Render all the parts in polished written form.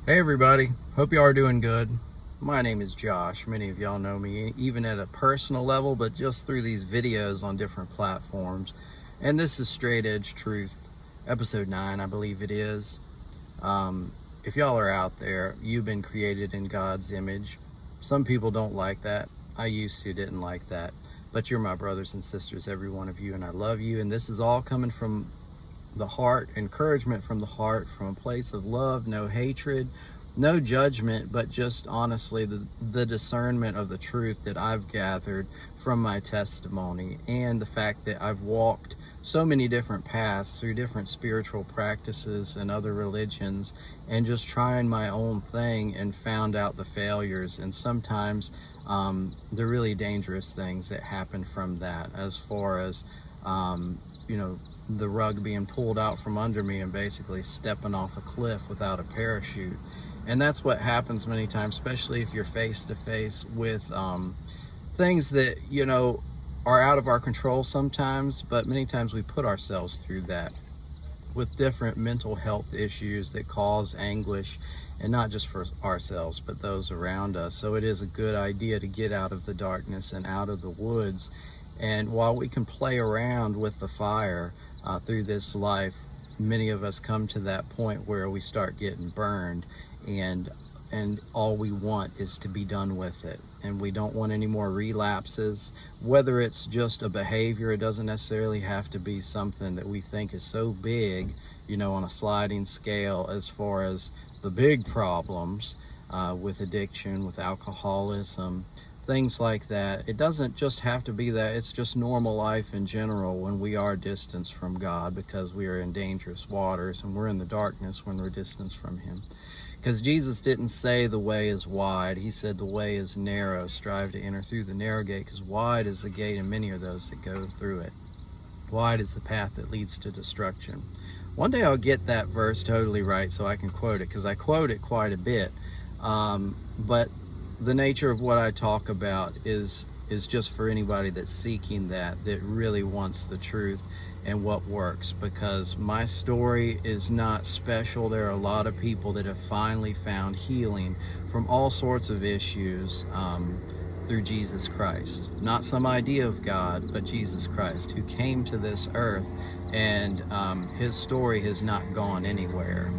Hey everybody, hope y'all are doing good. My name is Josh. Many of y'all know me even at a personal level, but just through these videos on different platforms. And this is Straight Edge Truth, episode 9, I believe it is. If y'all are out there, you've been created in God's image. Some people don't like that. I used to, didn't like that. But you're my brothers and sisters, every one of you, and I love you. And this is all coming from the heart, encouragement from the heart, from a place of love, no hatred, no judgment, but just honestly the discernment of the truth that I've gathered from my testimony, and the fact that I've walked so many different paths through different spiritual practices and other religions, and just trying my own thing and found out the failures and sometimes the really dangerous things that happen from that, as far as the rug being pulled out from under me and basically stepping off a cliff without a parachute. And that's what happens many times, especially if you're face to face with things that, are out of our control sometimes, but many times we put ourselves through that with different mental health issues that cause anguish, and not just for ourselves, but those around us. So it is a good idea to get out of the darkness and out of the woods. And while we can play around with the fire through this life, many of us come to that point where we start getting burned, and all we want is to be done with it. And we don't want any more relapses, whether it's just a behavior. It doesn't necessarily have to be something that we think is so big, on a sliding scale, as far as the big problems with addiction, with alcoholism, things like that. It doesn't just have to be that. It's just normal life in general when we are distanced from God, because we are in dangerous waters and we're in the darkness when we're distanced from Him. Because Jesus didn't say the way is wide. He said the way is narrow. Strive to enter through the narrow gate, because wide is the gate and many are those that go through it. Wide is the path that leads to destruction. One day I'll get that verse totally right so I can quote it, because I quote it quite a bit. But the nature of what I talk about is just for anybody that's seeking that really wants the truth and what works, because my story is not special. There are a lot of people that have finally found healing from all sorts of issues through Jesus Christ. Not some idea of God, but Jesus Christ, who came to this earth, and His story has not gone anywhere.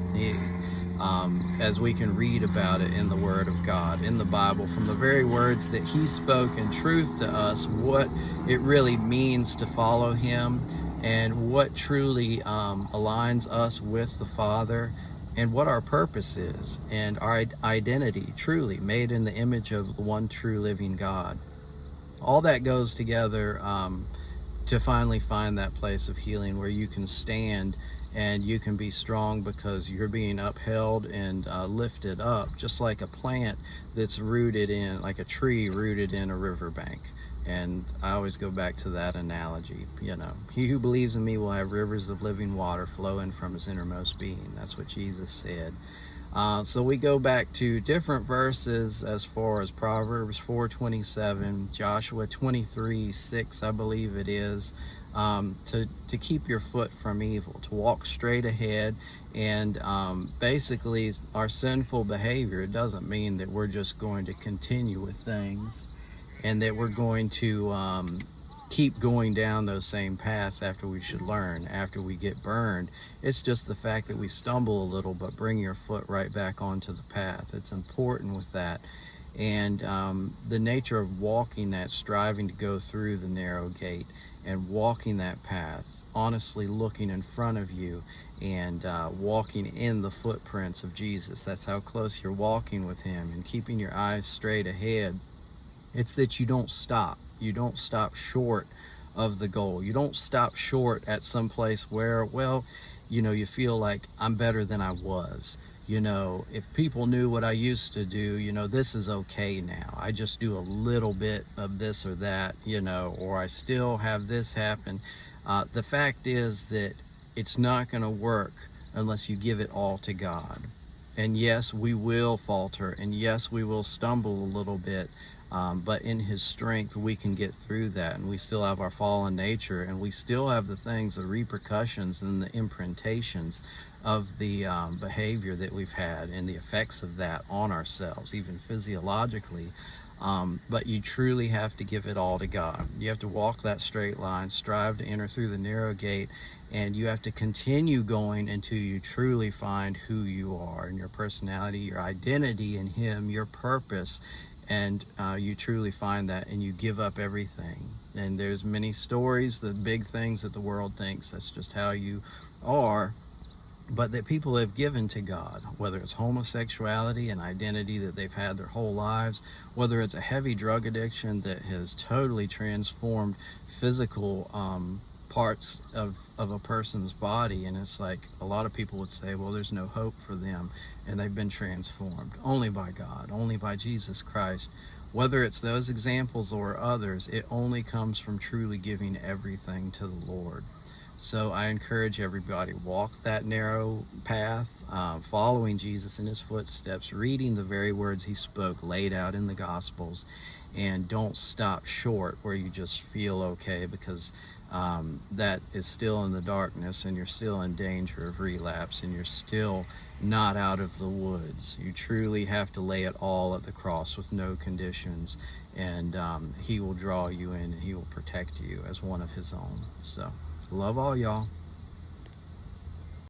As we can read about it in the Word of God, in the Bible, from the very words that He spoke in truth to us, what it really means to follow Him, and what truly aligns us with the Father, and what our purpose is, and our identity, truly made in the image of the one true living God. All that goes together to finally find that place of healing where you can stand and you can be strong, because you're being upheld and lifted up, just like a plant that's rooted in, like a tree rooted in a riverbank. And I always go back to that analogy. He who believes in me will have rivers of living water flowing from his innermost being. That's what Jesus said. So we go back to different verses, as far as Proverbs 4:27, Joshua 23:6, I believe it is, to keep your foot from evil, to walk straight ahead. And basically our sinful behavior, it doesn't mean that we're just going to continue with things and that we're going to keep going down those same paths after we should learn, after we get burned. It's just the fact that we stumble a little, but bring your foot right back onto the path. It's important with that. And the nature of walking that, striving to go through the narrow gate and walking that path, honestly looking in front of you and walking in the footprints of Jesus. That's how close you're walking with Him, and keeping your eyes straight ahead. It's that you don't stop. You don't stop short of the goal. You don't stop short at some place where, you feel like I'm better than I was. If people knew what I used to do, this is okay now. I just do a little bit of this or that, or I still have this happen. The fact is that it's not going to work unless you give it all to God. And yes, we will falter, and yes, we will stumble a little bit, but in his strength we can get through that, and we still have our fallen nature, and we still have the things, the repercussions and the imprintations of the behavior that we've had and the effects of that on ourselves, even physiologically. But you truly have to give it all to God. You have to walk that straight line, strive to enter through the narrow gate, and you have to continue going until you truly find who you are and your personality, your identity in him, your purpose, and you truly find that, and you give up everything. And there's many stories, the big things that the world thinks that's just how you are, but that people have given to God, whether it's homosexuality, an identity that they've had their whole lives, whether it's a heavy drug addiction that has totally transformed physical parts of a person's body. And it's like a lot of people would say, well, there's no hope for them, and they've been transformed only by God, only by Jesus Christ. Whether it's those examples or others, it only comes from truly giving everything to the Lord. So I encourage everybody, walk that narrow path, following Jesus in his footsteps, reading the very words he spoke laid out in the Gospels, and don't stop short where you just feel okay, because that is still in the darkness, and you're still in danger of relapse, and you're still not out of the woods. You truly have to lay it all at the cross with no conditions, and he will draw you in, and he will protect you as one of his own. So love all y'all.